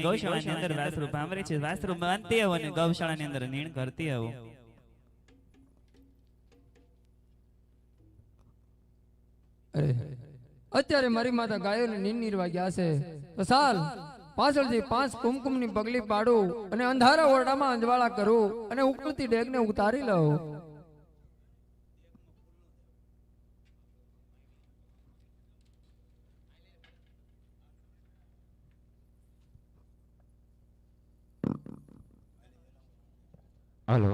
ગૌશાળાની અંદર વાસરૂ પામરે છે વાસરૂ બાંધતી આવો અને ગૌશાળાની અંદર નીણ કરતી આવો અત્યારે મારી માતા ગાયોને નીણ નીરવા ગયા છે તો સાલ પાછળથી 5 કુમકુમની પગલી પાડું અને અંધારા ઓરડામાં અંજવાળા કરું અને ઉકળતી ડેગને ઉતારી લઉં. हेलो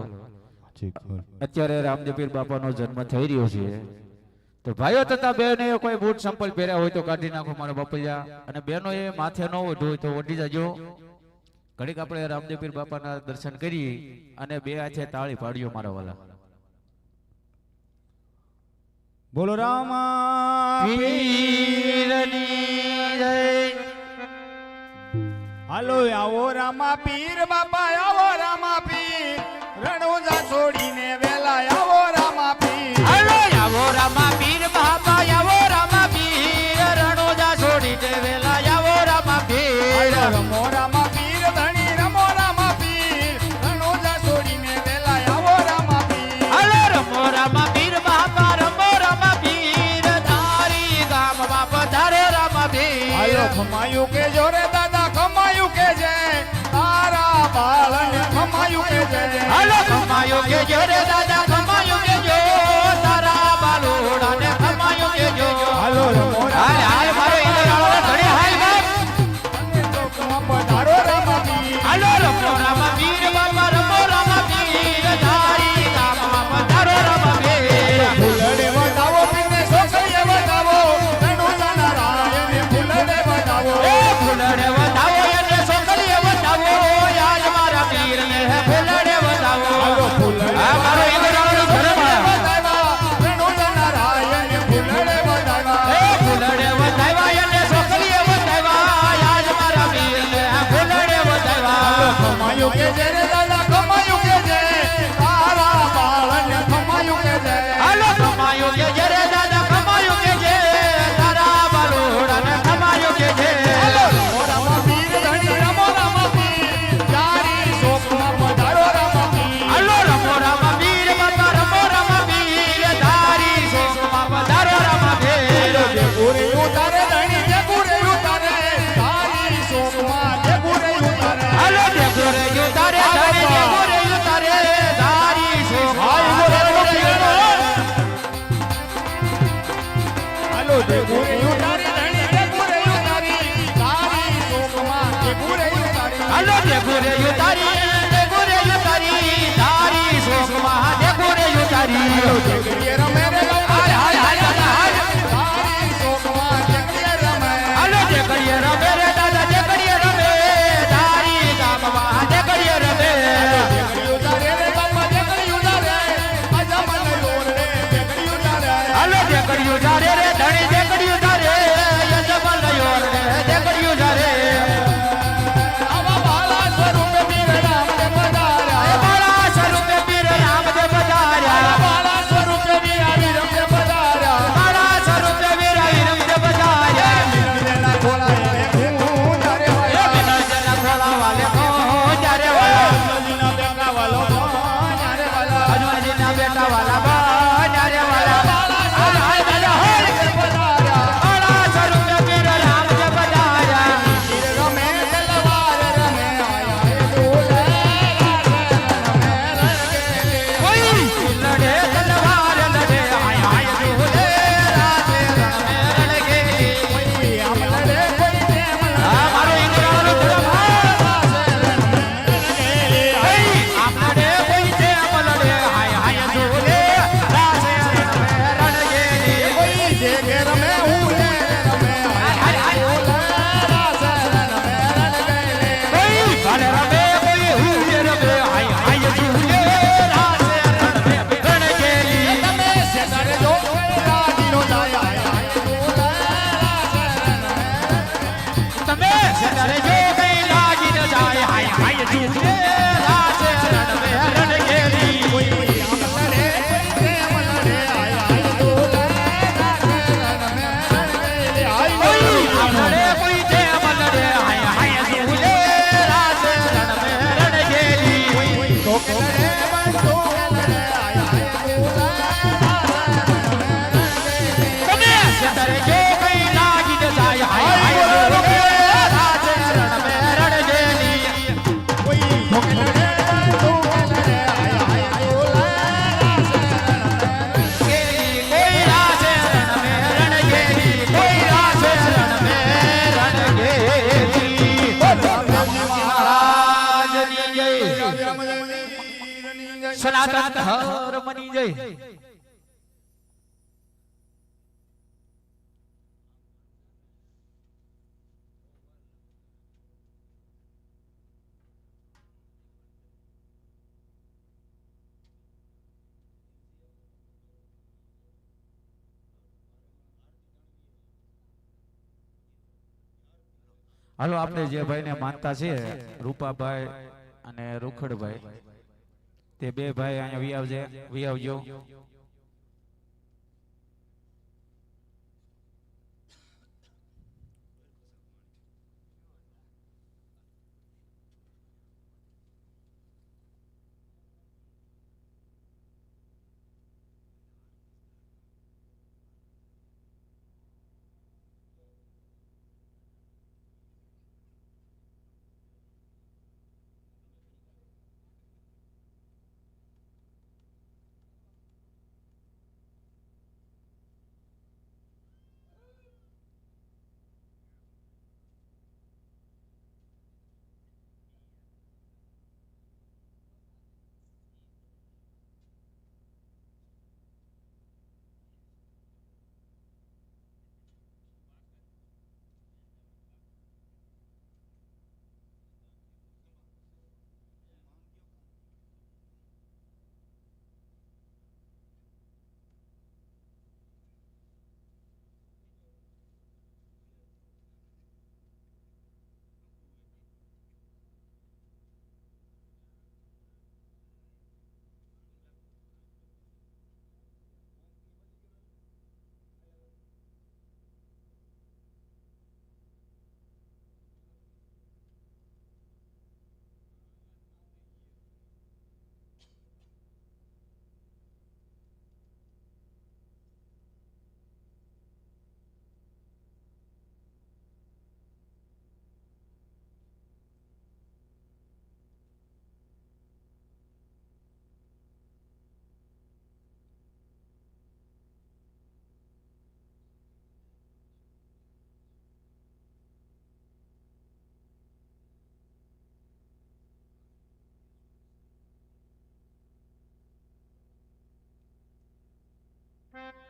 અત્યારે રામદેવપીર બાપાનો જન્મ થઈ રહ્યો છે તો ભાઈઓ તથા બહેનો કોઈ બૂટ સંપલ પહેર્યા હોય તો કાઢી નાખો મારા બાપલિયા અને બહેનો એ માથે ન ઓઢો હોય તો ઓઢી જજો. ઘડીક આપણે રામદેવપીર બાપાના દર્શન કરી અને બે હાથે તાળી પાડ્યો મારા વાલા. બોલો રામા પીરની જય. હાલો આવો રામા પીર બાપા આવો રામા પીર રણોજા છોડીને વેલા આવો રામા પીર. હાલો આવો રામા પીર બાપા આવો રામા પીર રણોજા છોડીને વેલા આવો રામા પીર. રમો રામા પીર ધણી રમો રામા પીર રણોજા છોડીને વેલા આવો રામા પીર. હાલો રમો રામા પીર બાપા રમો રામા પીર તારી ગામમાં પધારે રામા પીર. હાલો ખમાયું કે જોરે દાદા ખમાયું કે છે તારા બાળને ખમાયું કે છે. હાલો ખમાયું કે જો રે દાદા ખમાયું કે જો તારા બાલુડાને ખમાયું કે જો. હાલો રમો હાલ હાલ મારો ઈંદરાળો ઘડી હાલ બાપ. અને ચોકમાં પધારો રામા પીર. હાલો રમો રામા પીર બાપા રમો રામા પીર તારી ગામમાં પધારો રામા પીર. ફૂલડે વધાવો પીને સોસૈયે વધાવો રણોજાના રાયને ફૂલડે વધાવો. એ ફૂલડે વધાવો અને સોકલીએ વધાવો આજ મારા પીરને ફૂલડે વધાવો. હાલો ફૂલડે આ મારો ઈંદરાળો ઘરમાં રણોજાના રાયને ફૂલડે વધાવા. એ ફૂલડે વધાવ્યા અને સોકલીએ વધાવ્યા આજ મારા પીરને ફૂલડે વધાવ્યા. ખમાયું કે છે રે દાદા ખમાયું કે છે તારા બાળને ખમાયું કે છે. હાલો ખમાયું કે જે રે દાદા ખમાયું કે જે તારા બાલુડાને ખમાયું કે જે. રમો રામા પીર ધણી રમો રામા પીર તારી શોકમાં પધારો રામા પીર. હાલો રમો રામા પીર બાપા રમો રામા પીર તારી શોકમાં પધારો રામા પીર. ગુરે ઉતારે ધણી જે ગુરે ઉતારે તારી શોકમાં જે ગુરે ઉતારે. હાલો જે ગુરે ઉતારે ધણી જે ગુરે ઉતારે તારી શોકમાં જે ગુરે ઉતારે. હાલો જે ગુરે ઉતારે ધણી જે ગુરે ઉતારી તારી શોકમાં જે ગુરે ઉતારી. હાલો જે ગુરે ઉતારી જે ગુરે ઉતારી તારી શોકમાં જે ગુરે ઉતારી. જગડીએ રમે રે હાલ હાલ હાલ દાદા હાલ. તારી શોકમાં જગડીએ રમે. હાલો જે કરીએ રમે રે દાદા જે કરીએ રમે તારી ગામમાં જે કરીએ રમે. જગડી ઉતારે રે બાપા જગડી દેગડ્યું જારે રે ધણી દેગડ્યું જારે યજમાન લયો રે દેગડ્યું જારે આવા બાલા સ્વરૂપે વીર રામદેવ પધાર્યા બાળા સ્વરૂપે વીર રામદેવ પધાર્યા બાલા સ્વરૂપે વીર રામદેવ પધાર્યા બાળા સ્વરૂપે વીર રામદેવ પધાર્યા વિનયના ખોળા હું તારે વાયા વિનયના ખોળા વાલે કોણ જારે વાલા હનુમાનજીના બેટા વાલો કોણ તારે વાલા હનુમાનજીના બેટા વાલા કોણ જારે વાલા બાલા સ્વરૂપે પધાર્યા બાળા સ્વરૂપે વીર રામદેવ પધાર્યા વીર રમે તલવાર રમે આયા દોલે કોઈ લડે તલવાર લડે હાય હાય ઝૂલે રાતે રણમે રણગેલી આમ લડે કોઈ પ્રેમ આ મારો ઇન્દ્રાનો ધર્મ આમ લડે કોઈ જેમ લડે હાય હાય ઝૂલે રાતે રણમે રણગેલી કોઈ જે કે રમે હું લે રમે હાય હાય કોઈ ભલે રમે કોઈ હુજે રમે હાય હાય ઝૂલે રાતે રણમે રણગેલી તમે સેતરે જો રાજીનો જાય તમે સદરે જો કઈ લાગી ન જાય હાય હાય ઝૂલે રાતે રણમે રણગેલી કોઈ આમ લડે પ્રેમ લડે આયા દોલે કોઈ આમડે કોઈ જેમ લડે હાય હાય ઝૂલે રાતે રણમે રણગેલી તો કે લડે બંધો લડે આયા તમે સદરે જો કઈ લાગી ન જાય હાય હાય ઝૂલે રાતે રણમે રણગેલી કોઈ ભોગ લડે બંધો લડે આયા કોઈ રાતે રણમે રણગેલી કોઈ રાતે રણમે રણગેલી મહારાજની જય સનાતન ધર્મની જય હાલો આપણે જે ભાઈને માનતા છે રૂપાભાઈ અને રૂખડભાઈ તે બે ભાઈ અહીંયા વિયાવજો Thank you.